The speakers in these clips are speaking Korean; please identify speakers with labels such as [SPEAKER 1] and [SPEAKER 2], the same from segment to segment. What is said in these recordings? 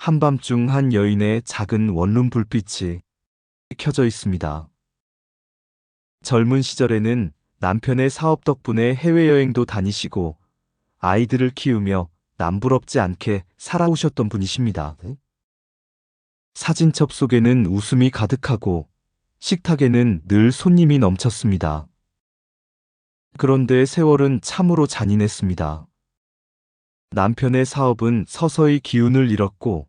[SPEAKER 1] 한밤중 한 여인의 작은 원룸 불빛이 켜져 있습니다. 젊은 시절에는 남편의 사업 덕분에 해외여행도 다니시고 아이들을 키우며 남부럽지 않게 살아오셨던 분이십니다. 사진첩 속에는 웃음이 가득하고 식탁에는 늘 손님이 넘쳤습니다. 그런데 세월은 참으로 잔인했습니다. 남편의 사업은 서서히 기운을 잃었고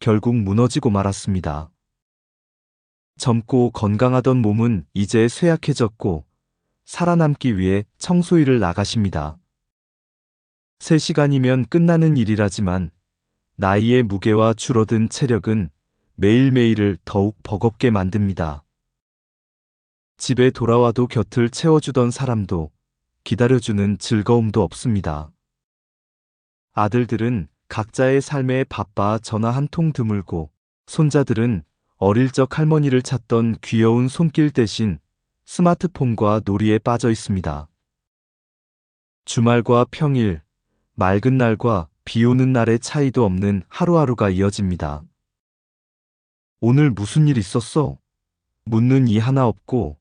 [SPEAKER 1] 결국 무너지고 말았습니다. 젊고 건강하던 몸은 이제 쇠약해졌고 살아남기 위해 청소일을 나가십니다. 3시간이면 끝나는 일이라지만 나이의 무게와 줄어든 체력은 매일매일을 더욱 버겁게 만듭니다. 집에 돌아와도 곁을 채워주던 사람도 기다려주는 즐거움도 없습니다. 아들들은 각자의 삶에 바빠 전화 한 통 드물고 손자들은 어릴 적 할머니를 찾던 귀여운 손길 대신 스마트폰과 놀이에 빠져 있습니다. 주말과 평일, 맑은 날과 비 오는 날의 차이도 없는 하루하루가 이어집니다. 오늘 무슨 일 있었어? 묻는 이 하나 없고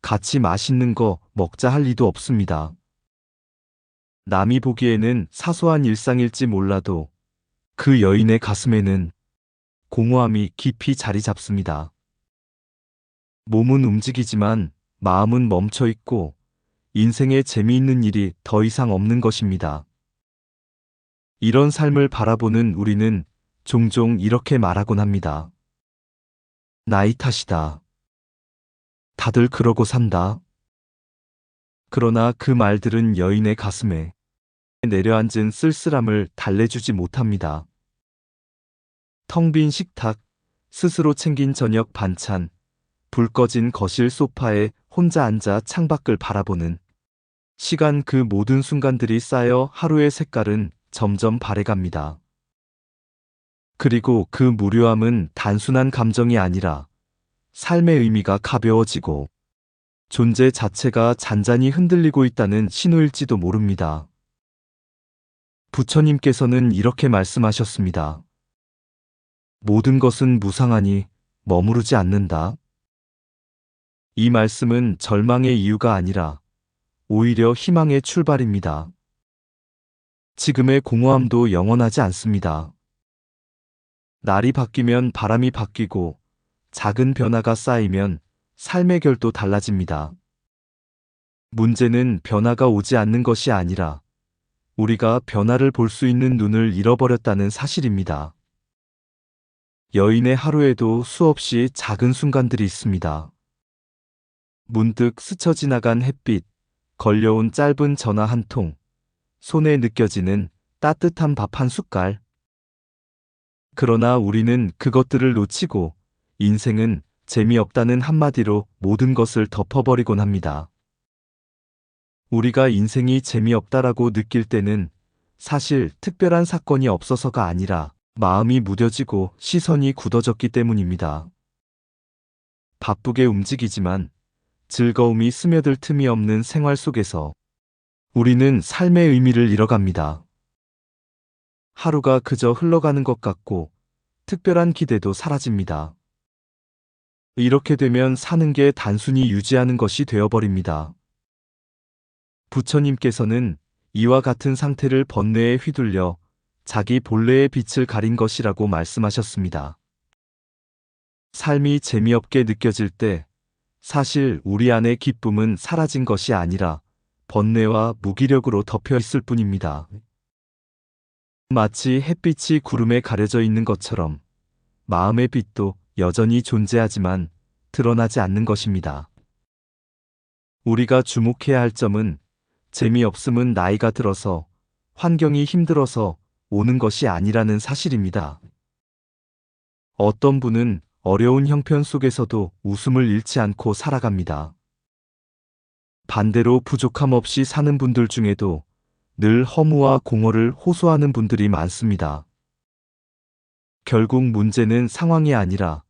[SPEAKER 1] 같이 맛있는 거 먹자 할 리도 없습니다. 남이 보기에는 사소한 일상일지 몰라도 그 여인의 가슴에는 공허함이 깊이 자리 잡습니다. 몸은 움직이지만 마음은 멈춰 있고 인생에 재미있는 일이 더 이상 없는 것입니다. 이런 삶을 바라보는 우리는 종종 이렇게 말하곤 합니다. 나이 탓이다. 다들 그러고 산다. 그러나 그 말들은 여인의 가슴에 내려앉은 쓸쓸함을 달래주지 못합니다. 텅 빈 식탁, 스스로 챙긴 저녁 반찬, 불 꺼진 거실 소파에 혼자 앉아 창밖을 바라보는 시간, 그 모든 순간들이 쌓여 하루의 색깔은 점점 바래갑니다. 그리고 그 무료함은 단순한 감정이 아니라 삶의 의미가 가벼워지고 존재 자체가 잔잔히 흔들리고 있다는 신호일지도 모릅니다. 부처님께서는 이렇게 말씀하셨습니다. 모든 것은 무상하니 머무르지 않는다. 이 말씀은 절망의 이유가 아니라 오히려 희망의 출발입니다. 지금의 공허함도 영원하지 않습니다. 날이 바뀌면 바람이 바뀌고 작은 변화가 쌓이면 삶의 결도 달라집니다. 문제는 변화가 오지 않는 것이 아니라 우리가 변화를 볼 수 있는 눈을 잃어버렸다는 사실입니다. 여인의 하루에도 수없이 작은 순간들이 있습니다. 문득 스쳐 지나간 햇빛, 걸려온 짧은 전화 한 통, 손에 느껴지는 따뜻한 밥 한 숟갈. 그러나 우리는 그것들을 놓치고 인생은 재미없다는 한마디로 모든 것을 덮어버리곤 합니다. 우리가 인생이 재미없다라고 느낄 때는 사실 특별한 사건이 없어서가 아니라 마음이 무뎌지고 시선이 굳어졌기 때문입니다. 바쁘게 움직이지만 즐거움이 스며들 틈이 없는 생활 속에서 우리는 삶의 의미를 잃어갑니다. 하루가 그저 흘러가는 것 같고 특별한 기대도 사라집니다. 이렇게 되면 사는 게 단순히 유지하는 것이 되어버립니다. 부처님께서는 이와 같은 상태를 번뇌에 휘둘려 자기 본래의 빛을 가린 것이라고 말씀하셨습니다. 삶이 재미없게 느껴질 때 사실 우리 안의 기쁨은 사라진 것이 아니라 번뇌와 무기력으로 덮여 있을 뿐입니다. 마치 햇빛이 구름에 가려져 있는 것처럼 마음의 빛도 여전히 존재하지만 드러나지 않는 것입니다. 우리가 주목해야 할 점은 재미없음은 나이가 들어서 환경이 힘들어서 오는 것이 아니라는 사실입니다. 어떤 분은 어려운 형편 속에서도 웃음을 잃지 않고 살아갑니다. 반대로 부족함 없이 사는 분들 중에도 늘 허무와 공허를 호소하는 분들이 많습니다. 결국 문제는 상황이 아니라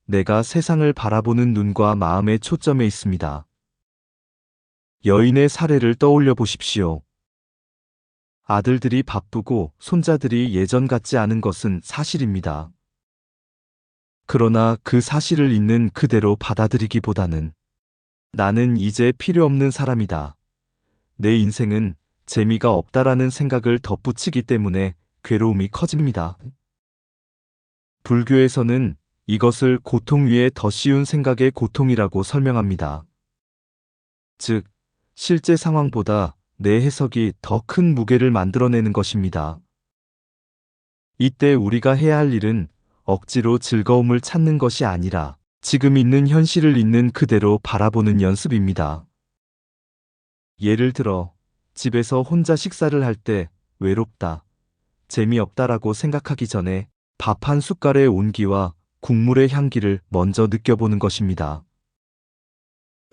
[SPEAKER 1] 내가 세상을 바라보는 눈과 마음의 초점에 있습니다. 여인의 사례를 떠올려 보십시오. 아들들이 바쁘고 손자들이 예전 같지 않은 것은 사실입니다. 그러나 그 사실을 있는 그대로 받아들이기보다는 나는 이제 필요 없는 사람이다. 내 인생은 재미가 없다라는 생각을 덧붙이기 때문에 괴로움이 커집니다. 불교에서는 이것을 고통 위에 더 씌운 생각의 고통이라고 설명합니다. 즉, 실제 상황보다 내 해석이 더 큰 무게를 만들어내는 것입니다. 이때 우리가 해야 할 일은 억지로 즐거움을 찾는 것이 아니라 지금 있는 현실을 있는 그대로 바라보는 연습입니다. 예를 들어, 집에서 혼자 식사를 할 때 외롭다, 재미없다라고 생각하기 전에 밥 한 숟갈의 온기와 국물의 향기를 먼저 느껴보는 것입니다.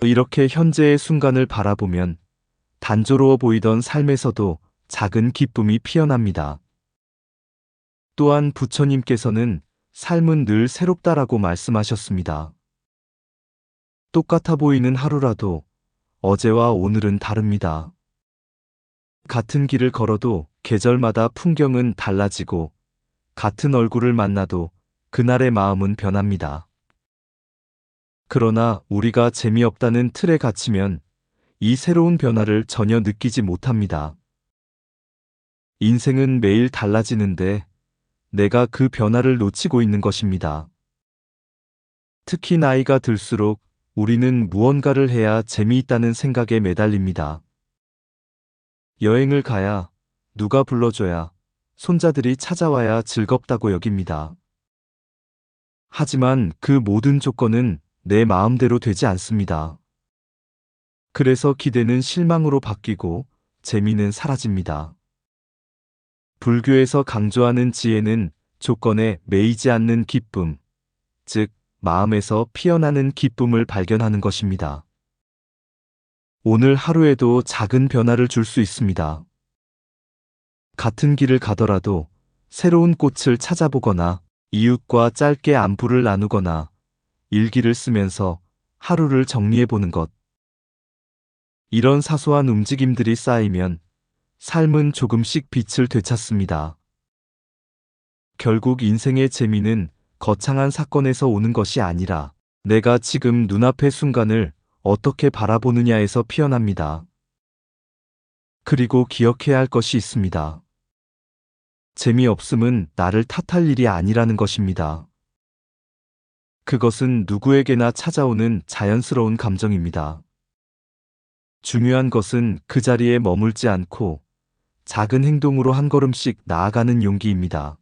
[SPEAKER 1] 이렇게 현재의 순간을 바라보면 단조로워 보이던 삶에서도 작은 기쁨이 피어납니다. 또한 부처님께서는 삶은 늘 새롭다라고 말씀하셨습니다. 똑같아 보이는 하루라도 어제와 오늘은 다릅니다. 같은 길을 걸어도 계절마다 풍경은 달라지고 같은 얼굴을 만나도 그날의 마음은 변합니다. 그러나 우리가 재미없다는 틀에 갇히면 이 새로운 변화를 전혀 느끼지 못합니다. 인생은 매일 달라지는데 내가 그 변화를 놓치고 있는 것입니다. 특히 나이가 들수록 우리는 무언가를 해야 재미있다는 생각에 매달립니다. 여행을 가야, 누가 불러줘야, 손자들이 찾아와야 즐겁다고 여깁니다. 하지만 그 모든 조건은 내 마음대로 되지 않습니다. 그래서 기대는 실망으로 바뀌고 재미는 사라집니다. 불교에서 강조하는 지혜는 조건에 매이지 않는 기쁨, 즉 마음에서 피어나는 기쁨을 발견하는 것입니다. 오늘 하루에도 작은 변화를 줄 수 있습니다. 같은 길을 가더라도 새로운 꽃을 찾아보거나 이웃과 짧게 안부를 나누거나 일기를 쓰면서 하루를 정리해보는 것. 이런 사소한 움직임들이 쌓이면 삶은 조금씩 빛을 되찾습니다. 결국 인생의 재미는 거창한 사건에서 오는 것이 아니라 내가 지금 눈앞의 순간을 어떻게 바라보느냐에서 피어납니다. 그리고 기억해야 할 것이 있습니다. 재미없음은 나를 탓할 일이 아니라는 것입니다. 그것은 누구에게나 찾아오는 자연스러운 감정입니다. 중요한 것은 그 자리에 머물지 않고 작은 행동으로 한 걸음씩 나아가는 용기입니다.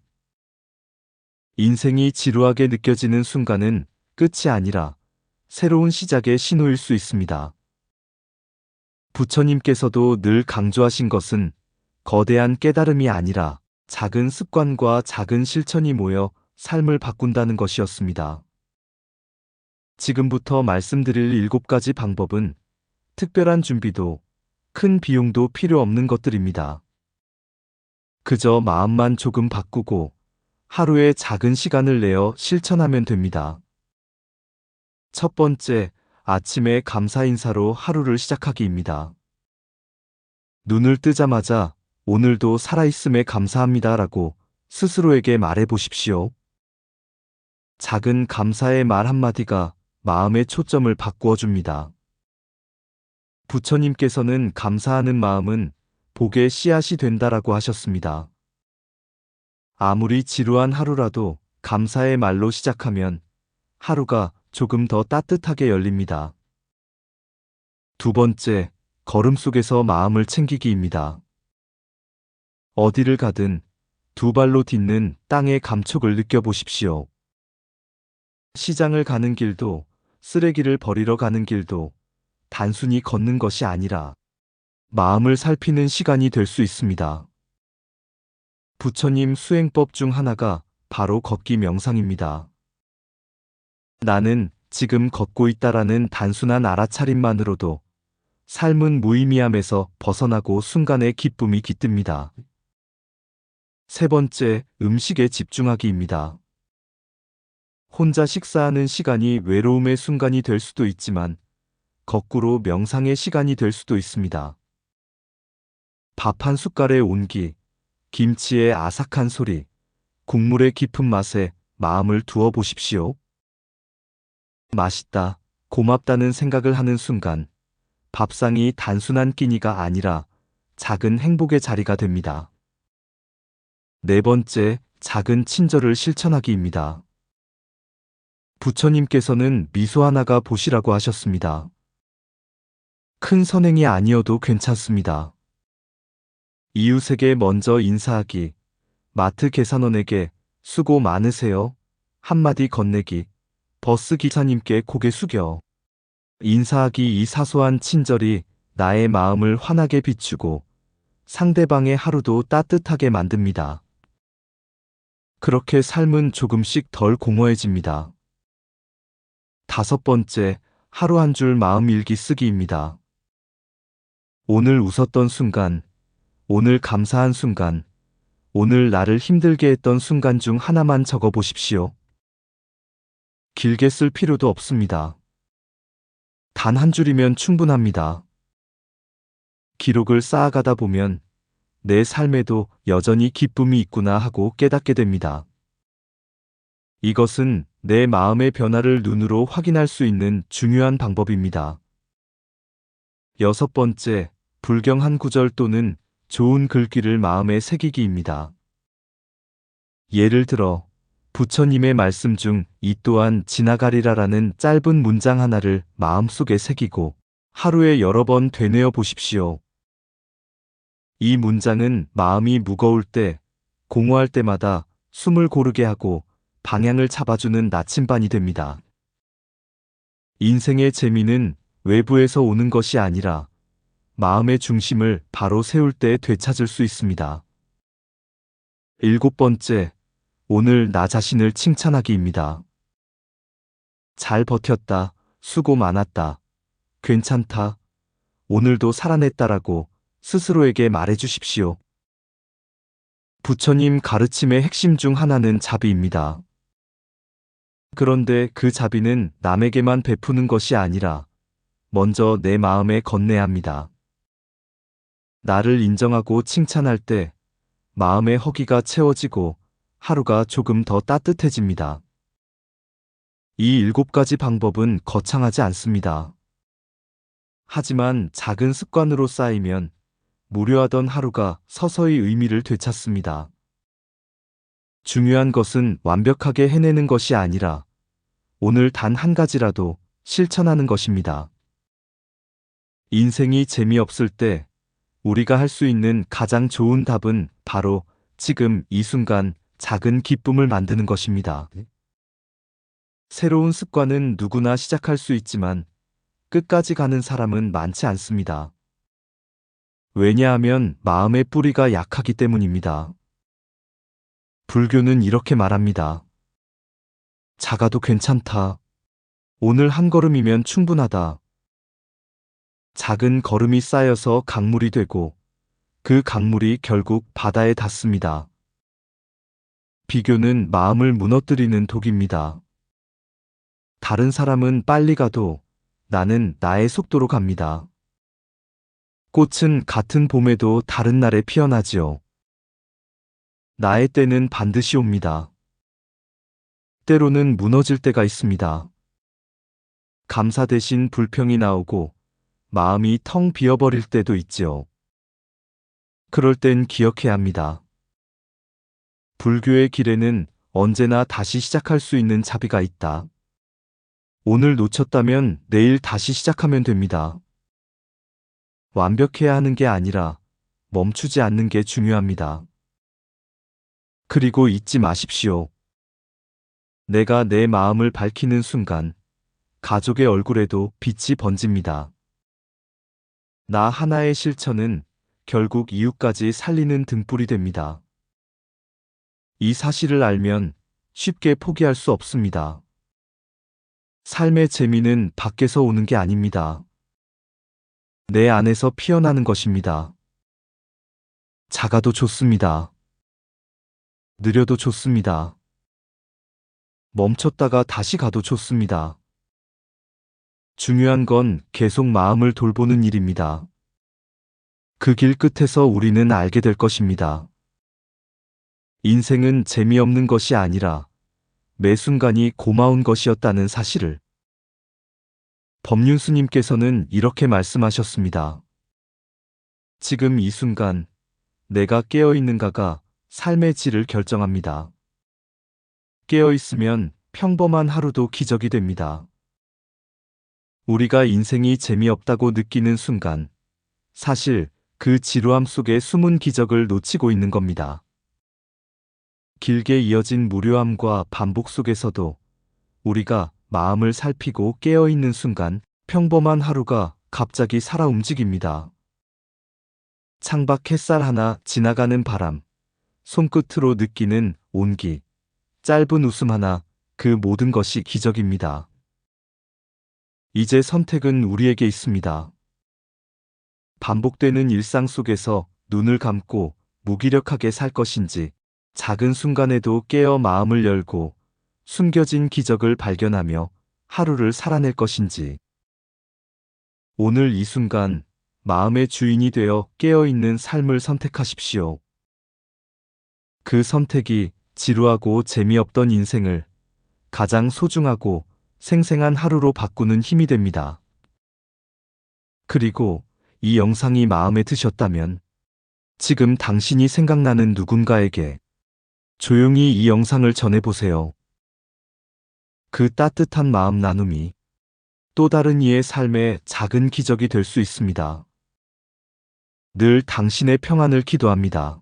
[SPEAKER 1] 인생이 지루하게 느껴지는 순간은 끝이 아니라 새로운 시작의 신호일 수 있습니다. 부처님께서도 늘 강조하신 것은 거대한 깨달음이 아니라 작은 습관과 작은 실천이 모여 삶을 바꾼다는 것이었습니다. 지금부터 말씀드릴 7가지 방법은 특별한 준비도 큰 비용도 필요 없는 것들입니다. 그저 마음만 조금 바꾸고 하루에 작은 시간을 내어 실천하면 됩니다. 첫 번째, 아침에 감사 인사로 하루를 시작하기입니다. 눈을 뜨자마자 오늘도 살아있음에 감사합니다라고 스스로에게 말해 보십시오. 작은 감사의 말 한마디가 마음의 초점을 바꾸어 줍니다. 부처님께서는 감사하는 마음은 복의 씨앗이 된다라고 하셨습니다. 아무리 지루한 하루라도 감사의 말로 시작하면 하루가 조금 더 따뜻하게 열립니다. 두 번째, 걸음 속에서 마음을 챙기기입니다. 어디를 가든 두 발로 딛는 땅의 감촉을 느껴보십시오. 시장을 가는 길도 쓰레기를 버리러 가는 길도 단순히 걷는 것이 아니라 마음을 살피는 시간이 될 수 있습니다. 부처님 수행법 중 하나가 바로 걷기 명상입니다. 나는 지금 걷고 있다라는 단순한 알아차림만으로도 삶은 무의미함에서 벗어나고 순간의 기쁨이 깃듭니다. 세 번째, 음식에 집중하기입니다. 혼자 식사하는 시간이 외로움의 순간이 될 수도 있지만 거꾸로 명상의 시간이 될 수도 있습니다. 밥 한 숟갈의 온기, 김치의 아삭한 소리, 국물의 깊은 맛에 마음을 두어 보십시오. 맛있다, 고맙다는 생각을 하는 순간 밥상이 단순한 끼니가 아니라 작은 행복의 자리가 됩니다. 네 번째, 작은 친절을 실천하기입니다. 부처님께서는 미소 하나가 보시라고 하셨습니다. 큰 선행이 아니어도 괜찮습니다. 이웃에게 먼저 인사하기, 마트 계산원에게 수고 많으세요 한마디 건네기, 버스 기사님께 고개 숙여 인사하기. 이 사소한 친절이 나의 마음을 환하게 비추고 상대방의 하루도 따뜻하게 만듭니다. 그렇게 삶은 조금씩 덜 공허해집니다. 다섯 번째, 하루 한 줄 마음 일기 쓰기입니다. 오늘 웃었던 순간, 오늘 감사한 순간, 오늘 나를 힘들게 했던 순간 중 하나만 적어 보십시오. 길게 쓸 필요도 없습니다. 단 한 줄이면 충분합니다. 기록을 쌓아가다 보면 내 삶에도 여전히 기쁨이 있구나 하고 깨닫게 됩니다. 이것은 내 마음의 변화를 눈으로 확인할 수 있는 중요한 방법입니다. 여섯 번째, 불경 한 구절 또는 좋은 글귀를 마음에 새기기입니다. 예를 들어, 부처님의 말씀 중 이 또한 지나가리라라는 짧은 문장 하나를 마음속에 새기고 하루에 여러 번 되뇌어 보십시오. 이 문장은 마음이 무거울 때, 공허할 때마다 숨을 고르게 하고 방향을 잡아주는 나침반이 됩니다. 인생의 재미는 외부에서 오는 것이 아니라 마음의 중심을 바로 세울 때 되찾을 수 있습니다. 일곱 번째, 오늘 나 자신을 칭찬하기입니다. 잘 버텼다, 수고 많았다, 괜찮다, 오늘도 살아냈다라고 스스로에게 말해주십시오. 부처님 가르침의 핵심 중 하나는 자비입니다. 그런데 그 자비는 남에게만 베푸는 것이 아니라 먼저 내 마음에 건네야 합니다. 나를 인정하고 칭찬할 때 마음의 허기가 채워지고 하루가 조금 더 따뜻해집니다. 이 7가지 방법은 거창하지 않습니다. 하지만 작은 습관으로 쌓이면 무료하던 하루가 서서히 의미를 되찾습니다. 중요한 것은 완벽하게 해내는 것이 아니라 오늘 단 한 가지라도 실천하는 것입니다. 인생이 재미없을 때 우리가 할 수 있는 가장 좋은 답은 바로 지금 이 순간 작은 기쁨을 만드는 것입니다. 새로운 습관은 누구나 시작할 수 있지만 끝까지 가는 사람은 많지 않습니다. 왜냐하면 마음의 뿌리가 약하기 때문입니다. 불교는 이렇게 말합니다. 작아도 괜찮다. 오늘 한 걸음이면 충분하다. 작은 걸음이 쌓여서 강물이 되고 그 강물이 결국 바다에 닿습니다. 비교는 마음을 무너뜨리는 독입니다. 다른 사람은 빨리 가도 나는 나의 속도로 갑니다. 꽃은 같은 봄에도 다른 날에 피어나지요. 나의 때는 반드시 옵니다. 때로는 무너질 때가 있습니다. 감사 대신 불평이 나오고 마음이 텅 비어버릴 때도 있지요. 그럴 땐 기억해야 합니다. 불교의 길에는 언제나 다시 시작할 수 있는 자비가 있다. 오늘 놓쳤다면 내일 다시 시작하면 됩니다. 완벽해야 하는 게 아니라 멈추지 않는 게 중요합니다. 그리고 잊지 마십시오. 내가 내 마음을 밝히는 순간 가족의 얼굴에도 빛이 번집니다. 나 하나의 실천은 결국 이웃까지 살리는 등불이 됩니다. 이 사실을 알면 쉽게 포기할 수 없습니다. 삶의 재미는 밖에서 오는 게 아닙니다. 내 안에서 피어나는 것입니다. 작아도 좋습니다. 느려도 좋습니다. 멈췄다가 다시 가도 좋습니다. 중요한 건 계속 마음을 돌보는 일입니다. 그 길 끝에서 우리는 알게 될 것입니다. 인생은 재미없는 것이 아니라 매 순간이 고마운 것이었다는 사실을. 법륜스님께서는 이렇게 말씀하셨습니다. 지금 이 순간 내가 깨어있는가가 삶의 질을 결정합니다. 깨어있으면 평범한 하루도 기적이 됩니다. 우리가 인생이 재미없다고 느끼는 순간, 사실 그 지루함 속에 숨은 기적을 놓치고 있는 겁니다. 길게 이어진 무료함과 반복 속에서도 우리가 마음을 살피고 깨어있는 순간 평범한 하루가 갑자기 살아 움직입니다. 창밖 햇살 하나, 지나가는 바람, 손끝으로 느끼는 온기, 짧은 웃음 하나, 그 모든 것이 기적입니다. 이제 선택은 우리에게 있습니다. 반복되는 일상 속에서 눈을 감고 무기력하게 살 것인지, 작은 순간에도 깨어 마음을 열고 숨겨진 기적을 발견하며 하루를 살아낼 것인지. 오늘 이 순간 마음의 주인이 되어 깨어있는 삶을 선택하십시오. 그 선택이 지루하고 재미없던 인생을 가장 소중하고 생생한 하루로 바꾸는 힘이 됩니다. 그리고 이 영상이 마음에 드셨다면 지금 당신이 생각나는 누군가에게 조용히 이 영상을 전해보세요. 그 따뜻한 마음 나눔이 또 다른 이의 삶의 작은 기적이 될 수 있습니다. 늘 당신의 평안을 기도합니다.